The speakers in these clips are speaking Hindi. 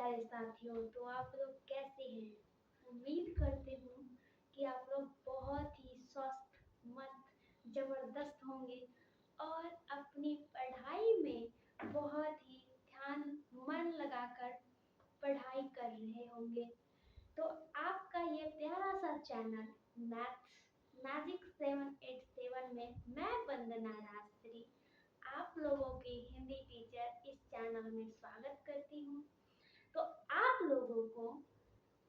प्यारे साथियों, तो आप लोग कैसे हैं? उम्मीद करती हूँ कि आप लोग बहुत ही स्वस्थ, मस्त, जबरदस्त होंगे और अपनी पढ़ाई में बहुत ही ध्यान, मन लगाकर पढ़ाई कर रहे होंगे। तो आपका ये प्यारा सा चैनल मैथ्स मैजिक 787 में मैं वंदना राजश्री आप लोगों की हिंदी टीचर इस चैनल में स्वागत करती हूँ। तो आप लोगों को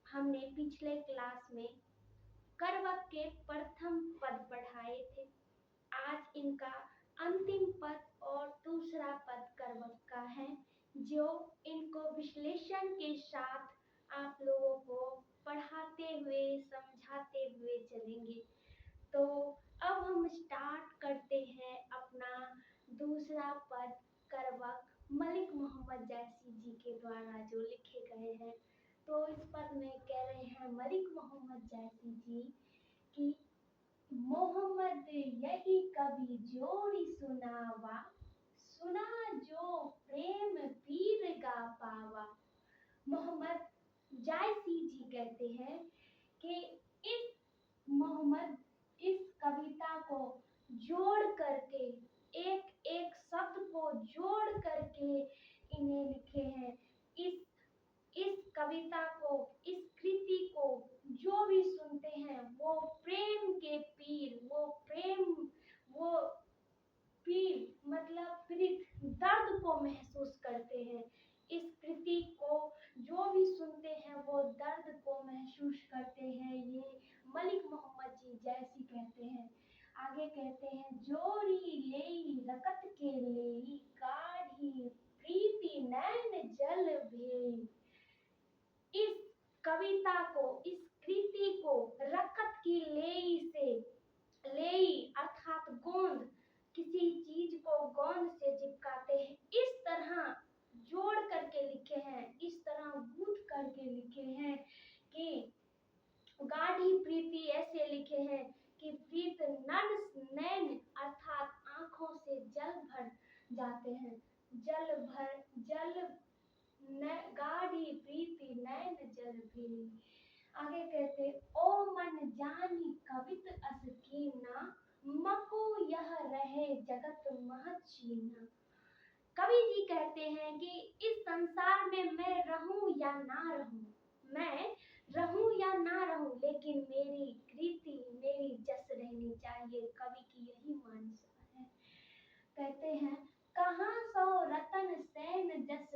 हमने पिछले क्लास में करवक के प्रथम पद पढ़ाए थे। आज इनका अंतिम पद और दूसरा पद करवक का है, जो इनको विश्लेषण के साथ आप लोगों को पढ़ाते हुए, समझाते हुए चलेंगे। तो अब हम स्टार्ट करते हैं अपना दूसरा पद करवक मलिक मोहम्मद जैसी जी के द्वारा जो लिखे गए हैं। तो इस पद में कह रहे हैं मलिक मोहम्मद जैसी जी कि मोहम्मद यही कवि जोड़ी सुनावा, सुना जो प्रेम पीर गा पावा। मोहम्मद जायसी जी कहते हैं कि इस मोहम्मद इस कविता को जोड़ करके एक एक शब्द को जोड़ करके इन्हें लिखे हैं। इस कविता को, इस कृति को जो भी सुनते हैं वो प्रेम के पीर, वो पीर मतलब पीड़ित, दर्द को महसूस करते हैं। इस कृति को जो भी सुनते हैं वो दर्द को महसूस करते हैं। ये मलिक मोहम्मद जी जैसी कहते हैं। आगे कहते हैं जोड़ी लेई रकत के लेई, गाढ़ी प्रीति नैन जल भेई। इस कविता को, इस कृति को रकत की लेई से, लेई अर्थात गोंद, किसी चीज को गोंद से चिपकाते हैं, इस तरह जोड़ करके लिखे हैं, इस तरह गूंथ करके लिखे हैं कि गाढ़ी प्रीति ऐसे लिखे हैं कि प्रीत नैन अर्थात आंखों से जल भर जाते हैं, गाढ़ी प्रीति नैन जल भेई। आगे कहते ओ मन जानी कवित अस कीना, मको यह रहे जगत महत छीना। कवि जी कहते हैं कि इस संसार में मैं रहूं या ना रहूं, मैं रहूं या ना रहूं, लेकिन मेरी कृति, मेरी जस रहनी चाहिए। कवि की यही मानसा है। कहते हैं कहाँ सो रतन सेन जस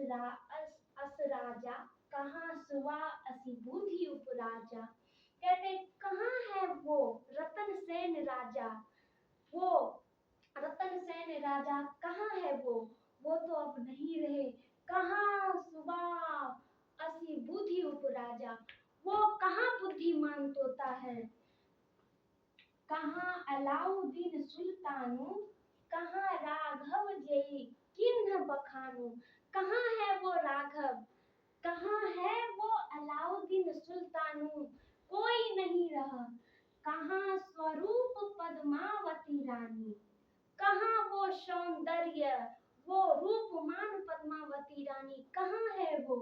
अस राजा, कहाँ सुवा असी बुद्धि उपराजा। कहते कहाँ है वो रतन सेन राजा, वो रतन सेन राजा कहाँ है वो तो अब नहीं रहे। कहाँ सुवा असी बुद्धि उपराजा, वो कहाँ बुद्धिमान तोता है। कहाँ अलाउद्दीन सुल्तानू, कहाँ राघव जयी किन्ह बखानू। कहाँ है वो राघव, कहाँ है वो अलाउद्दीन सुल्तानू, कोई नहीं रहा। कहाँ स्वरूप पद्मावती रानी, कहाँ वो सौंदर्य, वो रूपमान पद्मावती रानी कहाँ है वो,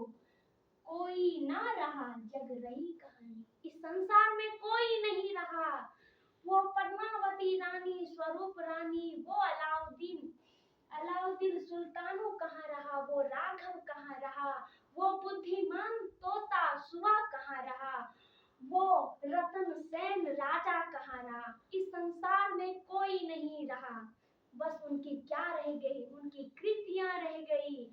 कोई ना रहा जग रही कहानी। इस संसार में कोई नहीं रहा। वो पद्मावती रानी, स्वरूप रानी, वो अलाउद्दीन सुल्तानू कहाँ रहा, वो राघव कहाँ रहा, वो बुद्धिमान तोता सुआ कहाँ रहा, वो रतन सेन राजा कहाँ रहा। इस संसार में कोई नहीं रहा। बस उनकी क्या रह गई, उनकी कृतियां रह गई,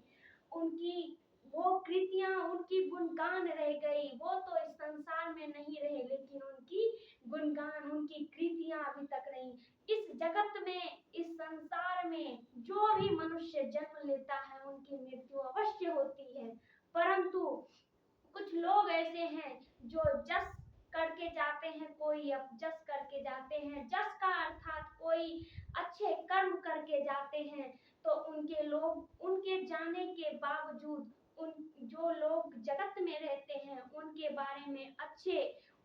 उनकी वो कृतियां, उनकी गुणगान रह गई। वो तो इस संसार में नहीं रहे, लेकिन उनकी गुणगान, उनकी कृतियां अभी तक रही। इस जगत में, इस संसार में जो भी मनुष्य जन्म लेता है उनकी मृत्यु अवश्य होती है, परंतु कुछ लोग ऐसे हैं जो जस करके जाते हैं, कोई अपजस करके जाते हैं। जस का अर्थात कोई अच्छे कर्म करके जाते हैं, तो उनके जाने के बावजूद उन जो लोग जगत में रहते हैं उनके बारे में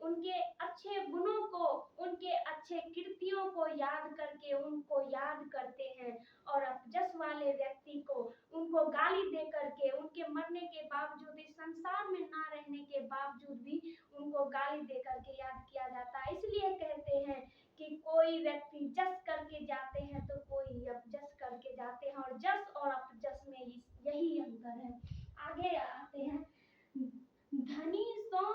उनके अच्छे गुणों को, उनके अच्छे कृतियों को याद करके उनको याद करते हैं, और अपजस वाले व्यक्ति को उनको गाली दे करके, उनके मरने करने के बावजूद, इस संसार में ना रहने के बावजूद भी उनको गाली दे करके याद किया जाता है। इसलिए कहते हैं कि कोई व्यक्ति जस करके जाते हैं तो कोई अपजस करके जाते हैं, और जस और अपजस में यही अंतर है। आगे आते हैं, धनी सो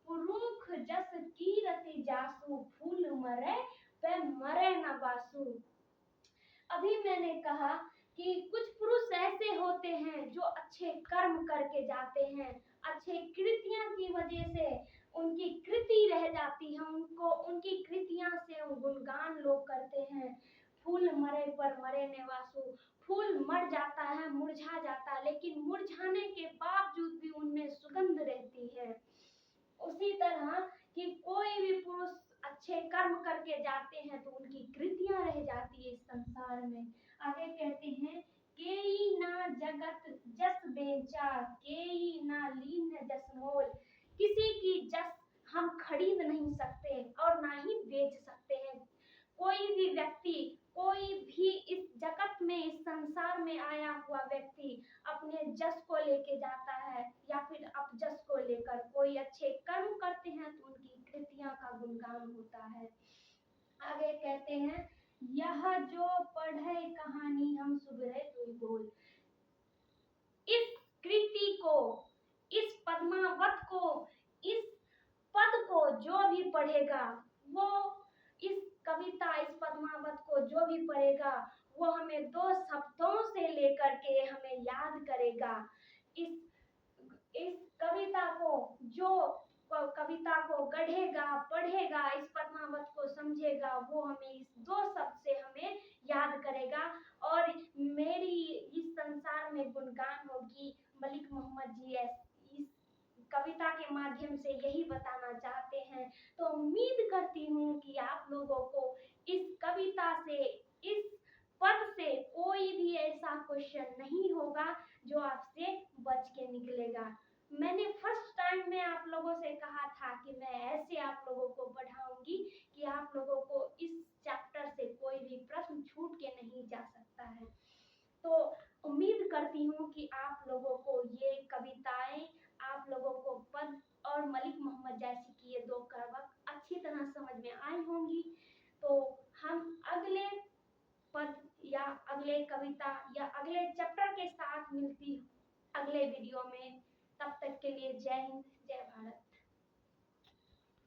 पुरुख जस कीरति जासु, फूल मरे पे मरे न बासु। अभी मैंने कहा कि कुछ पुरुष ऐसे होते हैं जो अच्छे कर्म करके जाते हैं, अच्छे कृतियां की वजह से उनकी कृति रह जाती है, उनको उनकी कृतियां से गुणगान लोग करते हैं। फूल मरे पर मरे न वासु, फूल मर जाता है, मुरझा जाता है, लेकिन मुरझाने के बावजूद भी उनमें सुगंध रहती है। उसी तरह कि कोई भी पुरुष अच्छे कर्म करके जाते हैं तो उनकी कृतियां रह जाती है इस संसार में। आगे कहते हैं, केई ना जगत जस बेचा, केई ना लीन जस मोल। किसी की जस हम खरीद नहीं सकते और ना ही बेच सकते हैं। कोई भी व्यक्ति, कोई भी इस जगत में, इस संसार में आया हुआ व्यक्ति अपने जस को लेके जाता है या फिर अपजस को लेकर। कोई अच्छे कर्म करते हैं तो उनकी कृतियां का गुणगान होता है। आगे कहते हैं, यह जो पढ़े कहानी हम सुबह दुई बोल। इस कृति को, इस पद्मावत को, इस पद को जो भी पढ़ेगा, वो इस कविता, इस पद्मावत को जो भी पढ़ेगा वो हमें दो शब्दों से लेकर के हमें याद करेगा। इस कविता को, जो कविता को गढ़ेगा, पढ़ेगा, इस पद्मावत को समझेगा, वो हमें इस दो शब्द से हमें याद करेगा। और मेरी इस संसार में गुणगान होगी। मलिक मोहम्मद जी इस कविता के माध्यम से यही बताना चाहते हैं। तो उम्मीद करती हूँ कि आप लोगों को इस कविता से, इस पद से कोई भी ऐसा क्वेश्चन नहीं होगा जो आपसे बच के निकलेगा। मैंने फर्स्ट टाइम में आप लोगों से कहा था कि मैं ऐसे आप लोगों को पढ़ाऊंगी कि आप लोगों को इस चैप्टर से कोई भी प्रश्न छूट के नहीं जा सकता है। तो उम्मीद करती हूँ कि आप लोगों को ये कविताएं, आप लोगों को पद और मलिक मोहम्मद जैसी की ये दो कविता अच्छी तरह समझ में आई होंगी। तो हम अगले पद या अगले कविता या अगले चैप्टर के साथ मिलती अगले वीडियो में। तब तक के लिए जय हिंद, जय भारत।